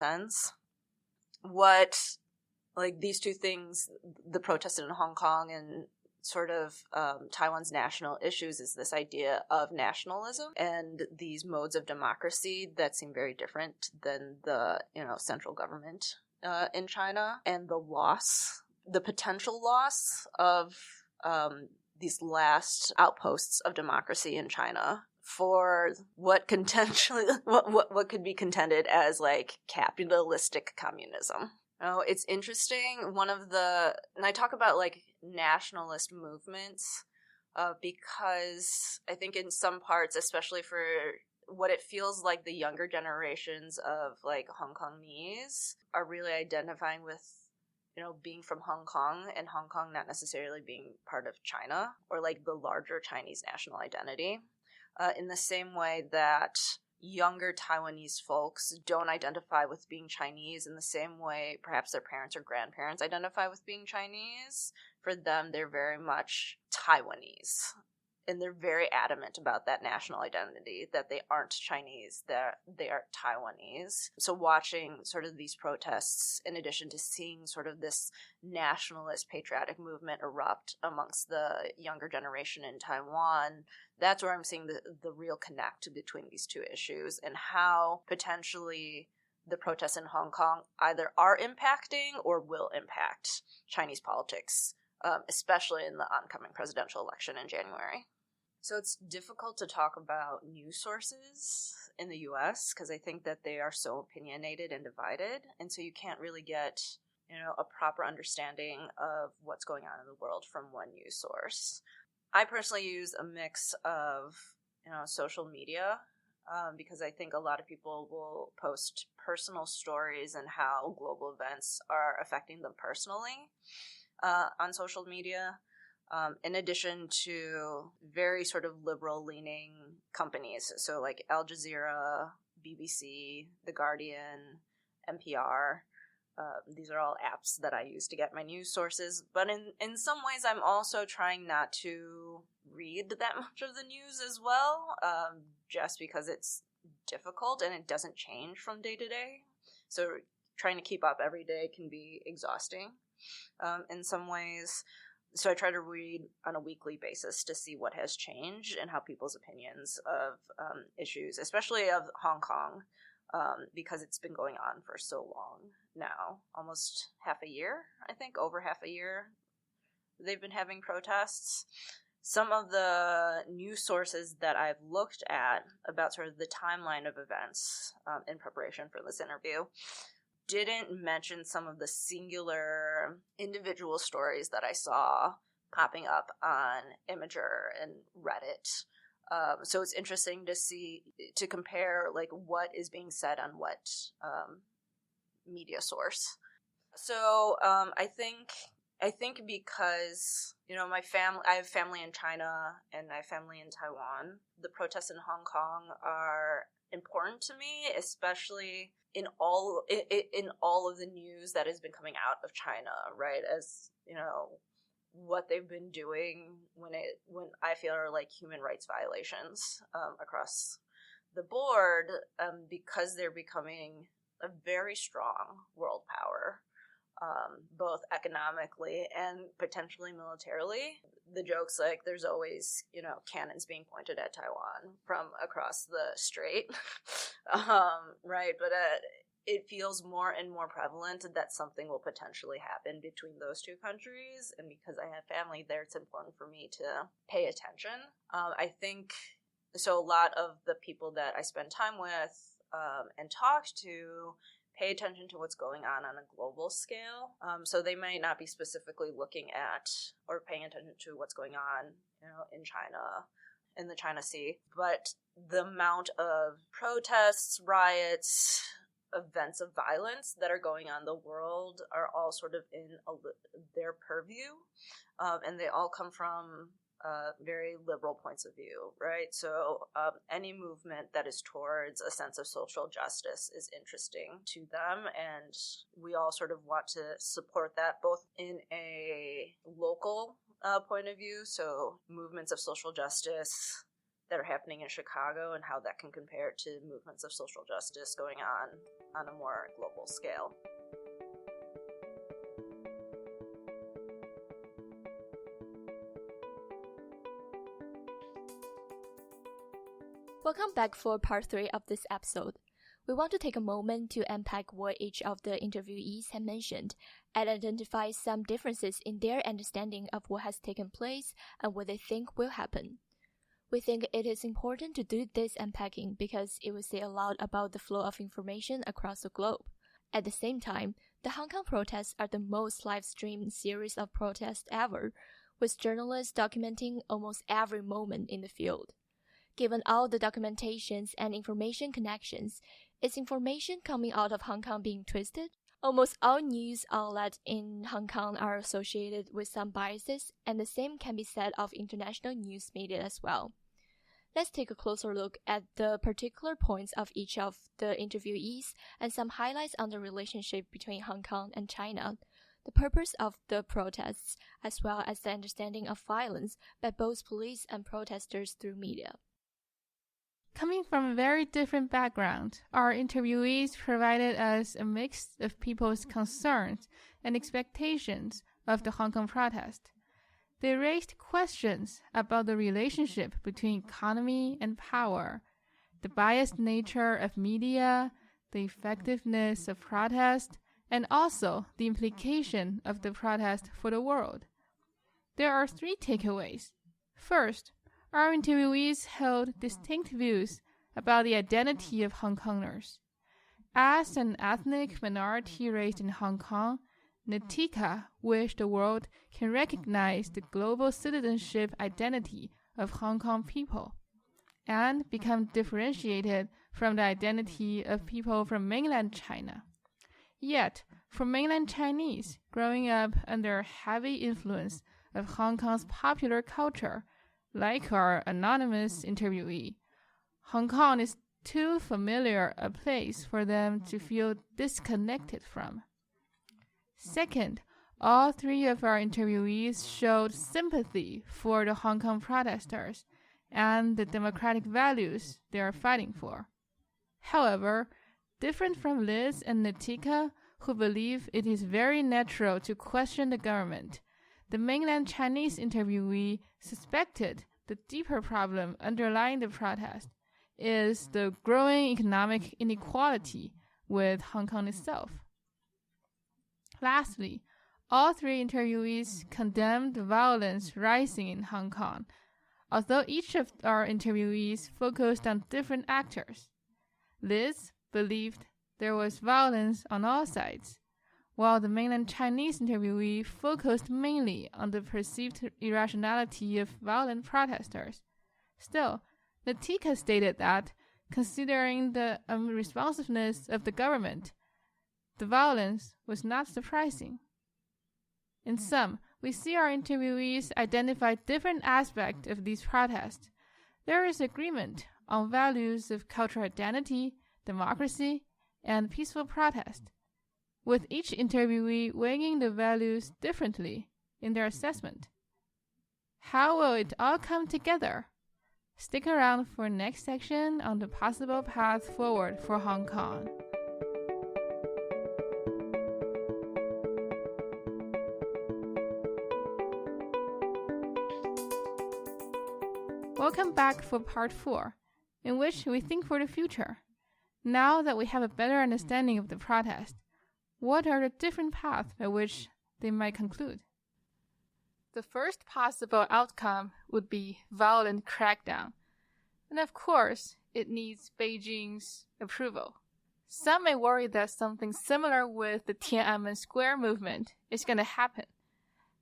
sense. What, like, these two things, the protests in Hong Kong and sort of Taiwan's national issues, is this idea of nationalism and these modes of democracy that seem very different than the, central government in China, and the potential loss of these last outposts of democracy in China for what what could be contended as like capitalistic communism. It's interesting. And I talk about like nationalist movements because I think in some parts, especially for what it feels like the younger generations of like Hong Kongese are really identifying with, being from Hong Kong, and Hong Kong not necessarily being part of China or like the larger Chinese national identity. In the same way that younger Taiwanese folks don't identify with being Chinese in the same way perhaps their parents or grandparents identify with being Chinese. For them, they're very much Taiwanese. And they're very adamant about that national identity, that they aren't Chinese, that they are Taiwanese. So watching sort of these protests, in addition to seeing sort of this nationalist patriotic movement erupt amongst the younger generation in Taiwan, that's where I'm seeing the real connect between these two issues, and how potentially the protests in Hong Kong either are impacting or will impact Chinese politics, especially in the oncoming presidential election in January. So it's difficult to talk about news sources in the U.S. because I think that they are so opinionated and divided, and so you can't really get, a proper understanding of what's going on in the world from one news source. I personally use a mix of, social media because I think a lot of people will post personal stories and how global events are affecting them personally on social media. In addition to very sort of liberal-leaning companies, so like Al Jazeera, BBC, The Guardian, NPR. These are all apps that I use to get my news sources. But in some ways, I'm also trying not to read that much of the news as well, just because it's difficult and it doesn't change from day to day. So trying to keep up every day can be exhausting in some ways. So I try to read on a weekly basis to see what has changed and how people's opinions of issues, especially of Hong Kong, because it's been going on for so long now, almost half a year, I think, over half a year. They've been having protests. Some of the news sources that I've looked at about sort of the timeline of events in preparation for this interview didn't mention some of the singular individual stories that I saw popping up on Imager and Reddit. So it's interesting to compare like what is being said on what media source. So I think because I have family in China and I have family in Taiwan, the protests in Hong Kong are important to me, especially in all of the news that has been coming out of China, right? As what they've been doing when I feel are like human rights violations across the board, because they're becoming a very strong world power, both economically and potentially militarily. The joke's like there's always, cannons being pointed at Taiwan from across the strait, right? But it feels more and more prevalent that something will potentially happen between those two countries. And because I have family there, it's important for me to pay attention. I think, so a lot of the people that I spend time with and talk to pay attention to what's going on a global scale. So they might not be specifically looking at or paying attention to what's going on, in China, in the China Sea. But the amount of protests, riots, events of violence that are going on in the world are all sort of in their purview. And they all come from very liberal points of view, right? So any movement that is towards a sense of social justice is interesting to them, and we all sort of want to support that both in a local point of view, so movements of social justice that are happening in Chicago and how that can compare to movements of social justice going on a more global scale. Welcome back for part 3 of this episode. We want to take a moment to unpack what each of the interviewees have mentioned and identify some differences in their understanding of what has taken place and what they think will happen. We think it is important to do this unpacking because it will say a lot about the flow of information across the globe. At the same time, the Hong Kong protests are the most live-streamed series of protests ever, with journalists documenting almost every moment in the field. Given all the documentations and information connections, is information coming out of Hong Kong being twisted? Almost all news outlets in Hong Kong are associated with some biases, and the same can be said of international news media as well. Let's take a closer look at the particular points of each of the interviewees and some highlights on the relationship between Hong Kong and China, the purpose of the protests, as well as the understanding of violence by both police and protesters through media. Coming from a very different background, our interviewees provided us a mix of people's concerns and expectations of the Hong Kong protest. They raised questions about the relationship between economy and power, the biased nature of media, the effectiveness of protest, and also the implication of the protest for the world. There are 3 takeaways. First, our interviewees held distinct views about the identity of Hong Kongers. As an ethnic minority raised in Hong Kong, Nitika wished the world can recognize the global citizenship identity of Hong Kong people and become differentiated from the identity of people from mainland China. Yet, for mainland Chinese growing up under heavy influence of Hong Kong's popular culture, like our anonymous interviewee, Hong Kong is too familiar a place for them to feel disconnected from. Second, all 3 of our interviewees showed sympathy for the Hong Kong protesters and the democratic values they are fighting for. However, different from Liz and Nitika, who believe it is very natural to question the government, the mainland Chinese interviewee suspected the deeper problem underlying the protest is the growing economic inequality with Hong Kong itself. Lastly, all 3 interviewees condemned the violence rising in Hong Kong, although each of our interviewees focused on different actors. Liz believed there was violence on all sides, while the mainland Chinese interviewee focused mainly on the perceived irrationality of violent protesters. Still, Nitika stated that, considering the unresponsiveness of the government, the violence was not surprising. In sum, we see our interviewees identify different aspects of these protests. There is agreement on values of cultural identity, democracy, and peaceful protest, with each interviewee weighing the values differently in their assessment. How will it all come together? Stick around for next section on the possible path forward for Hong Kong. Welcome back for part 4, in which we think for the future. Now that we have a better understanding of the protest, what are the different paths by which they might conclude? The first possible outcome would be violent crackdown. And of course, it needs Beijing's approval. Some may worry that something similar with the Tiananmen Square movement is going to happen.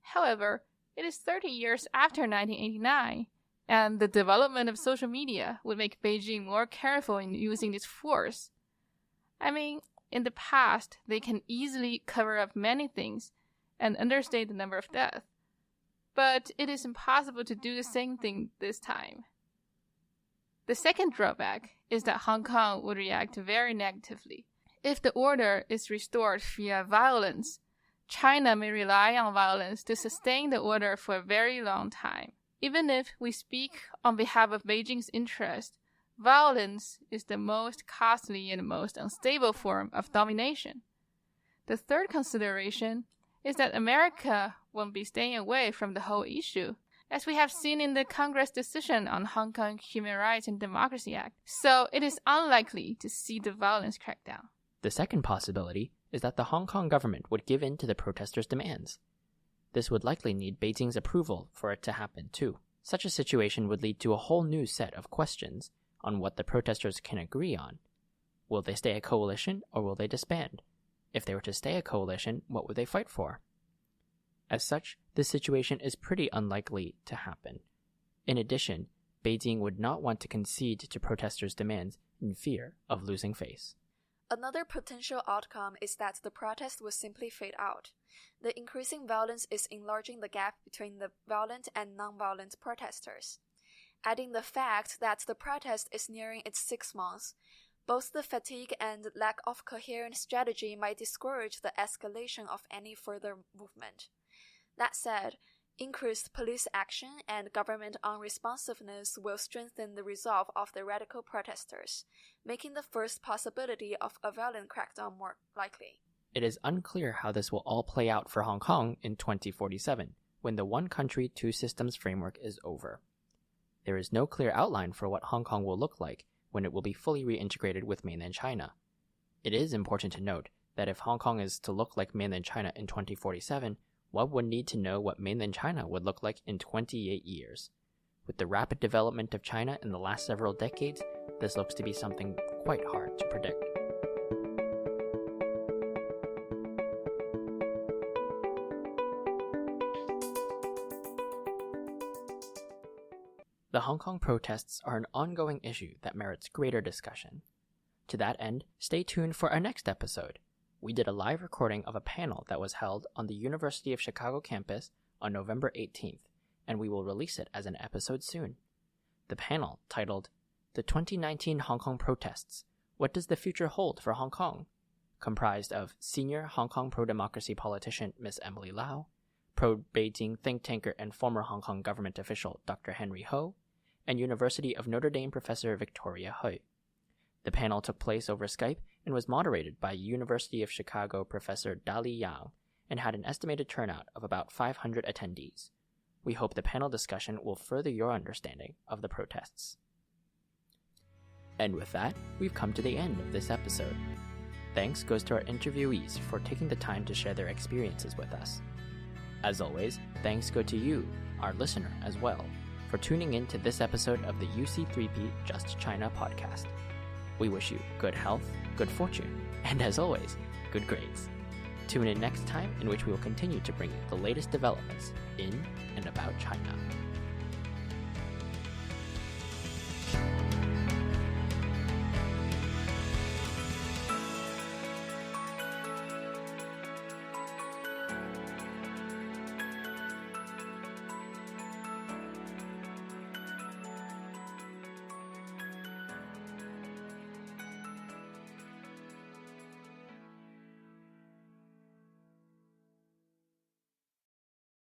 However, it is 30 years after 1989, and the development of social media would make Beijing more careful in using this force. I mean, in the past, they can easily cover up many things and understate the number of deaths. But it is impossible to do the same thing this time. The second drawback is that Hong Kong would react very negatively. If the order is restored via violence, China may rely on violence to sustain the order for a very long time. Even if we speak on behalf of Beijing's interest, violence is the most costly and most unstable form of domination. The third consideration is that America won't be staying away from the whole issue, as we have seen in the Congress decision on Hong Kong Human Rights and Democracy Act, so it is unlikely to see the violence crackdown. The second possibility is that the Hong Kong government would give in to the protesters' demands. This would likely need Beijing's approval for it to happen too. Such a situation would lead to a whole new set of questions on what the protesters can agree on. Will they stay a coalition or will they disband? If they were to stay a coalition, what would they fight for? As such, this situation is pretty unlikely to happen. In addition, Beijing would not want to concede to protesters' demands in fear of losing face. Another potential outcome is that the protest will simply fade out. The increasing violence is enlarging the gap between the violent and non-violent protesters. Adding the fact that the protest is nearing its 6 months, both the fatigue and lack of coherent strategy might discourage the escalation of any further movement. That said, increased police action and government unresponsiveness will strengthen the resolve of the radical protesters, making the first possibility of a violent crackdown more likely. It is unclear how this will all play out for Hong Kong in 2047, when the one country, two systems framework is over. There is no clear outline for what Hong Kong will look like when it will be fully reintegrated with mainland China. It is important to note that if Hong Kong is to look like mainland China in 2047, one would need to know what mainland China would look like in 28 years. With the rapid development of China in the last several decades, this looks to be something quite hard to predict. The Hong Kong protests are an ongoing issue that merits greater discussion. To that end, stay tuned for our next episode. We did a live recording of a panel that was held on the University of Chicago campus on November 18th, and we will release it as an episode soon. The panel, titled The 2019 Hong Kong Protests, What Does the Future Hold for Hong Kong?, comprised of senior Hong Kong pro-democracy politician Ms. Emily Lau, pro-Beijing think tanker and former Hong Kong government official Dr. Henry Ho, and University of Notre Dame professor Victoria Hui. The panel took place over Skype and was moderated by University of Chicago professor Dali Yang and had an estimated turnout of about 500 attendees. We hope the panel discussion will further your understanding of the protests. And with that, we've come to the end of this episode. Thanks goes to our interviewees for taking the time to share their experiences with us. As always, thanks go to you, our listener, as well, for tuning in to this episode of the UC3P Just China podcast. We wish you good health, good fortune, and as always, good grades. Tune in next time, in which we will continue to bring you the latest developments in and about China.